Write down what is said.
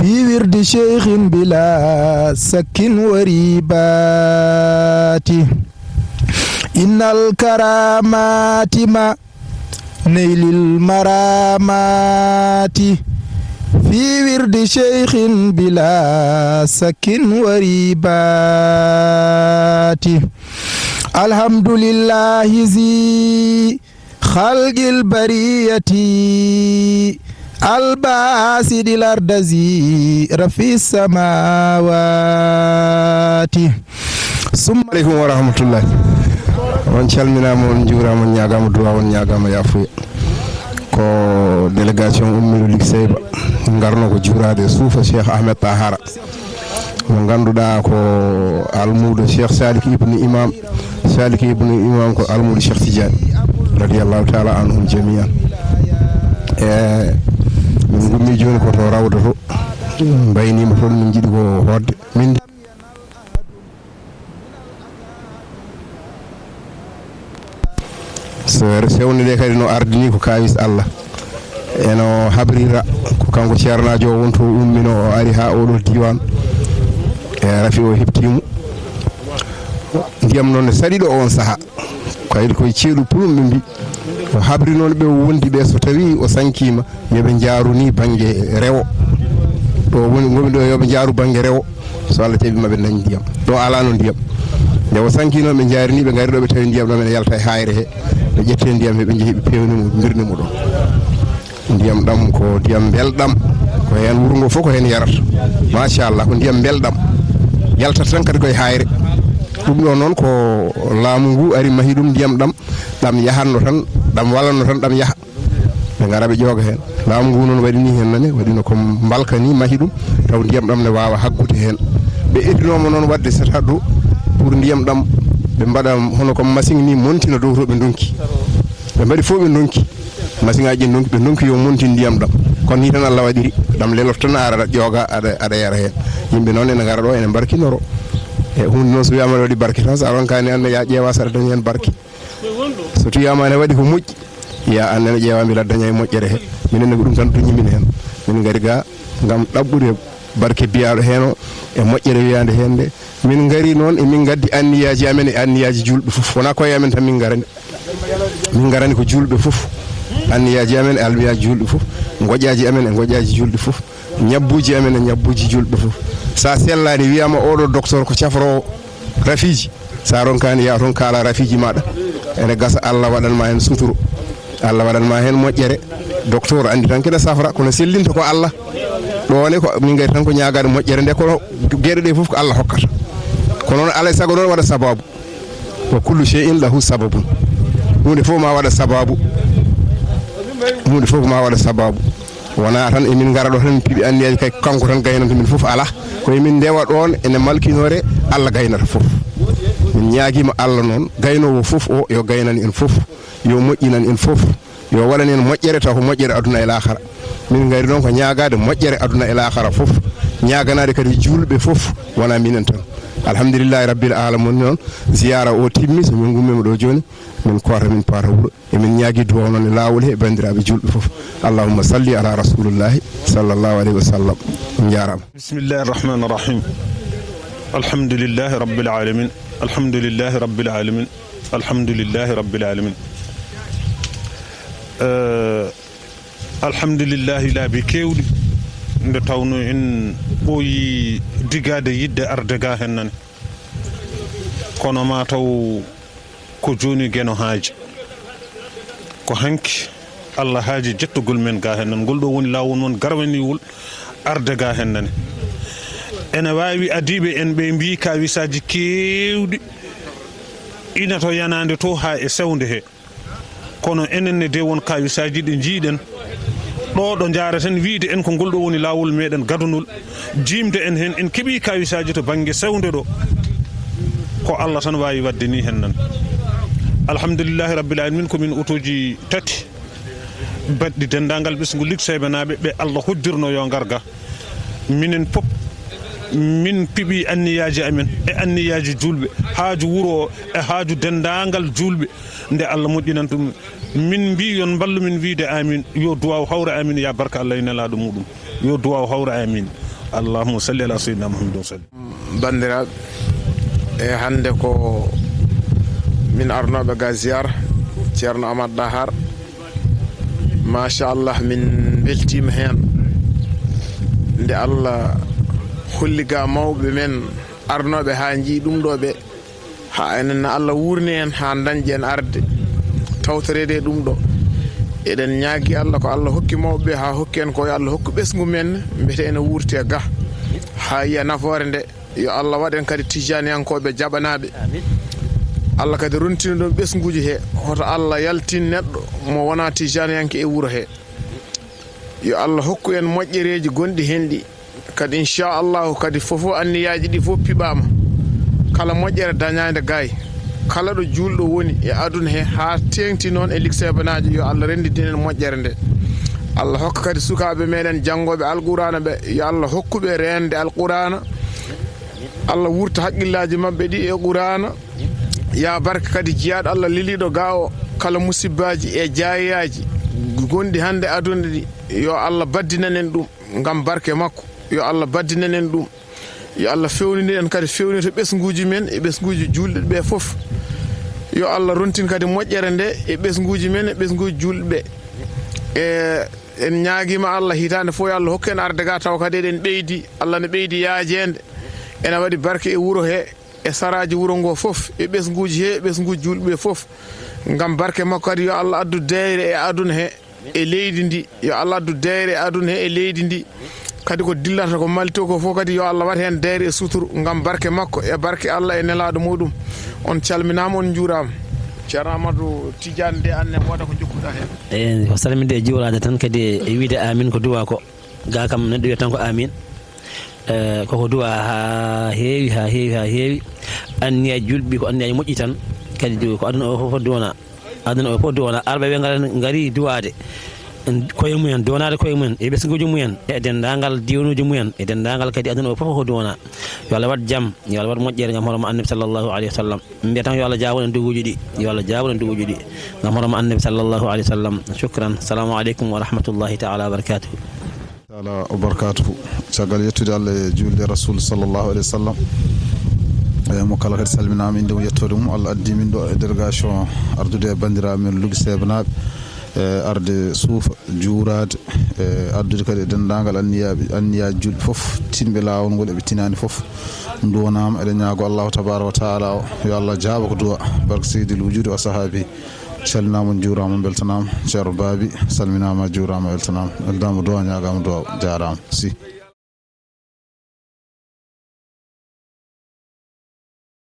في ورد شيخ بلا سك وريبات إن الكرامات ما نيل المرامات في ورد شيخ بلا سك وريبات الحمد لله ذي خلق البرية الباسد الأرض ذي رفيع السماوات ثم عليكم ورحمة الله on calminama on juurama on ñagama duwa on ñagama yafuya ko délégation ummiɗo lig seyba garno ko juurade suufa cheikh ahmed tahara mo ganduɗa ko almudo cheikh salik ibnu imam ko almudo cheikh tidiane radiyallahu taala anhum jami'an min gummi joni ko to rawda to mbaynima toon min jiiɗi ko hodde min sewnde kadi no ardini ko kawis Allah eno habrira ko kanko ceernajo o wonto ummino o ari ha oɗo diwan rafi o heptimo ndiyam noon ne saɗiɗo on saaha kayde koye ceeɗu pulum ɓe mbi o habri noon ɓe wondi ɓe so tawi o sankima yoɓe jaaruni banggue rewo ɗo woni gomi ɗo yoɓe jaaru banggue rewo so Allah jaɓi maɓe dañi ndiyam ɗo alano ndiyam nde o sankino ɓe jarini ɓe gari ɗo ɓe tawi ndiyam ɗo men yalta e hayre he ɓe ƴette ndiyam he ɓe jeehi ɓe pewnimo birnimo ɗo ndiyam ɗam ko ndiyam belɗam ko hen wuuro ngo fof ko hen yarata machallah ko ndiyam belɗam yaltata tan kadi koye hayre ɗum ɗo noon ko laamu ngu ari mahi ɗum ndiyam ɗam yahanno tan ɗam wallanno tan ɗam yaaha ɓe gara ɓe ƴooga hen laamu ngu noon waɗini hen nane waɗino ko mbalka ni mahi ɗum taw ndiyam ɗam ne wawa haggude hen ɓe idinoma noon wadde sata ɗo pour ndiyam ɗam ɓe mbaɗa hono comme machine ni montina dow to ɓe donki ɓe mbaɗi fof ɓe donki machine aji donki ɓe donki yo montin ndiyam ɗam kono ni tan Allah waɗiri ɗam leloto tan ara ƴooga aɗa yara hen yimɓe noon ene gara ɗo ene barkinoro e hunde noon so wiyama waɗi barke tan so ronkani anne ya ƴeewa saɗa dañi hen barke so towiyama ne waɗi ko moƴƴi ya annene ƴeewa mbiɗa daña e moƴƴere he minenne ko ɗum tan dañimin hen min gari ga gam ɗaɓɓude barke biyaɗo hen o e moƴƴere wiyande hen nde min gari noon e min gaddi anniyaji amen e anniyaji julɓe foof wona koye amen tan min garani ko julɓe foof anniyaji amen e almiyaji julɓe foof goƴaji amen e goƴaji julɓe foof ñabbuji amen e ñabbuji julɓe foof sa sellani wiyama oɗo docteur ko cafrowo rafiji sa ronkani ya toon kaala rafiji maɗa ene gasa Allah waɗanma hen suturu Allah waɗanma hen moƴƴere docteur andi tan keɗa safra kono sellinta ko Allah ɗone ko min gari tan ko ñagade moƴƴere nde kono gueɗe ɗe foof ko Allah hokkata kono noon alay saago noon waɗa sababu wa kullu shay'in lahu sababun hunde fof ma waɗa sababu wona tan emin gara ɗo tan piiɓi anniyaji kay kanko tan gaynanta min foof ala koye min ndewa ɗon ene malkinore Allah gaynata foof min ñaaguima Allah noon gaynowo foof o yo gaynani en foof yo moƴƴinan en foof yo waɗan en moƴƴere taw ko moƴƴere aduna e lahara min gari ɗon ko ñaagade moƴƴere aduna e lahara foof ñaganade kadi julɓe foof wona minen tan alhamdulillahi rabbil alamin noon ziyara o timmi so min gummima ɗo joni min koota min paata wuuro emin ñaagui duwaw noon e lawol he bandiraɓe julɓe foof allahumma salli ala rasulillahi sallllahu alayhi wa sallam jarama bismillahi arrahmani irrahim alhamdulillahi rabbil alamin alhamdulillahi rabbil alamin alhamdulillahi rabbil alamin alhamdulillahi laabi kewɗi nde tawno en ɓooyi digade yidde ardega hen nane kono ma taw ko joni gueno haaji ko hanki Allah haaji jettugol men ga hen nan ngol ɗo woni lawol noon garwaniwol ardega hen nane ene wawi adiɓe en ɓe mbi kawisaji kewɗi ina to yanade to ha e sewnde he kono enenne de won kawisaji ɗi jiiɗen ɗo jaraten wiide en ko ngol ɗo woni lawol meɗen gadunol jimde en hen en keeɓi kawisaji to banggue sewnde ɗo ko Allah tan wawi wadde ni hen nan alhamdulillahi rabbil alamin komin otoji tati baɗɗi dendagal ɓesgu lig seybanaɓe ɓe Allah hoddirno yo garga minen pop min piɓi anniyaji amen e anniyaji julɓe haaju wuuro e haaju dendagal julɓe nde Allah moƴƴinan ɗum min mbi yon ballu min wiide amin yo duwaw hawra amin ya barka Allah e nelaɗo muɗum yo duwaw hawra amin allahumma salli ala sayyidina muhammad wa sallim. Bandiraɓe e hande ko min arnoɓe ga ziyara ceerno Amadou Dahar, machallah min beltima hen nde Allah holli ga mawɓe men arnoɓe ha jii ɗum ɗo ɓe, ha enen Allah wurni en ha dañƴi en arde tawtorede ɗum ɗo. Eɗen ñaagui Allah ko Allah hokki mawɓe ha hokki en ko yo Allah hokku ɓesgu men mbete ene wurte ga ha yiya nafoore nde. Yo Allah waɗen kadi tijaniyankoɓe jaɓanaɓe. Allah kadi rontino ɗon ɓesguji he, hoto Allah yaltin neɗɗo mo wona tijaniyanke e wuuro he. Yo Allah hokku en moƴƴereji gonɗi hen ɗi kadi inchallahu kadi fofo anniyaji ɗi fof piɓama, kala moƴƴere dañade gaay, kala ɗo julɗo woni e aduna he ha tengti noon e liksebanaji, yo Allah rendidinen moƴƴere nde. Allah hokka kadi sukaɓe meɗen janggoɓe alqurana ɓe, yo Allah hokkuɓe rende alqurana, Allah wurta haqqillaji mabɓe ɗi e qur'ana, ya barka kadi jiyaɗo Allah liliɗo ga o kala musibbaji e jayaji gonɗi hande aduna ɗi, yo Allah baddinanen ɗum gam barke makko, yo Allah baddinanen ɗum, yo Allah fewninen kadi fewnito ɓesguji men e ɓesguji julɗe ɓe foof, yo Allah rontin kadi moƴƴere nde e ɓesguji men e ɓesguji julɗe ɓe. E en ñaaguima Allah hitande fo yo Allah hokku en arde ga taw kadi eɗen ɓeydi, Allah ne ɓeydi yaajede, ene waɗi barke e wuuro he e saraji wuuro ngo foof e ɓesguji he e ɓesguji julɓe ɓe foof, gam barke makko kadi yo Allah addu deyre e aduna he e leydi ndi, yo Allah addu deyre e aduna he e leydi ndi, kadi ko dillata ko malto ko fof kadi yo Allah wat hen deyre e suturu gam barke makko e barke Allah e nelaɗo muɗum. On calminama, on juurama. Ceerno Amadou Tidiane de anne woda ko jokkuɗa hen. Ko salminde e juurade tan kadi e wiide amin ko duwa ko ga kam neɗɗo wiya tan ko amin. Koko duwa ha heewi anniyaji julɓi ko anniyaji moƴƴi tan kadi ko aduna o fof duwona arɓe ɓe gari duwade koye mumen, donade koye mumen e ɓesguji mumen e dendagal diwanuji mumen e dendagal kadi aduna o fof ko duwona. Yo Allah wat jaam, yo Allah wat moƴƴere gam horoma annabi sallllahu alayhi wa sallam. Mbiya tan yo Allah jawon en duguji ɗi, yo Allah jawon en duguji ɗi gam horoma annabi sallllahu alayhi wa sallam. Shukran, assalamu aleykum wa rahmatullahi taala wa barakatuhu. Taala wa barakatuhu. Caggal yettude Allah e julde rasul sallllahu alayhi wa sallam, mo kala kadi salminama inde mum yettode mum. Allah addi min ɗo e délégation ardude e bandiraɓe men Lugui Sebanaɓe arde suufa juurade addude kadi e dendagal anniyaji julɓe foof, tinɓe lawol ngol eɓe tinani foof duwanama. eɗen ñaago Allahu tabaraka wa taala o yo Allah jaaba ko duwa barka seydil wujudi wa sahabi. calminama juurama beltanama. Ceerno Babi salminama juurama weltanama, eldama duwa ñagama duwa jarama si.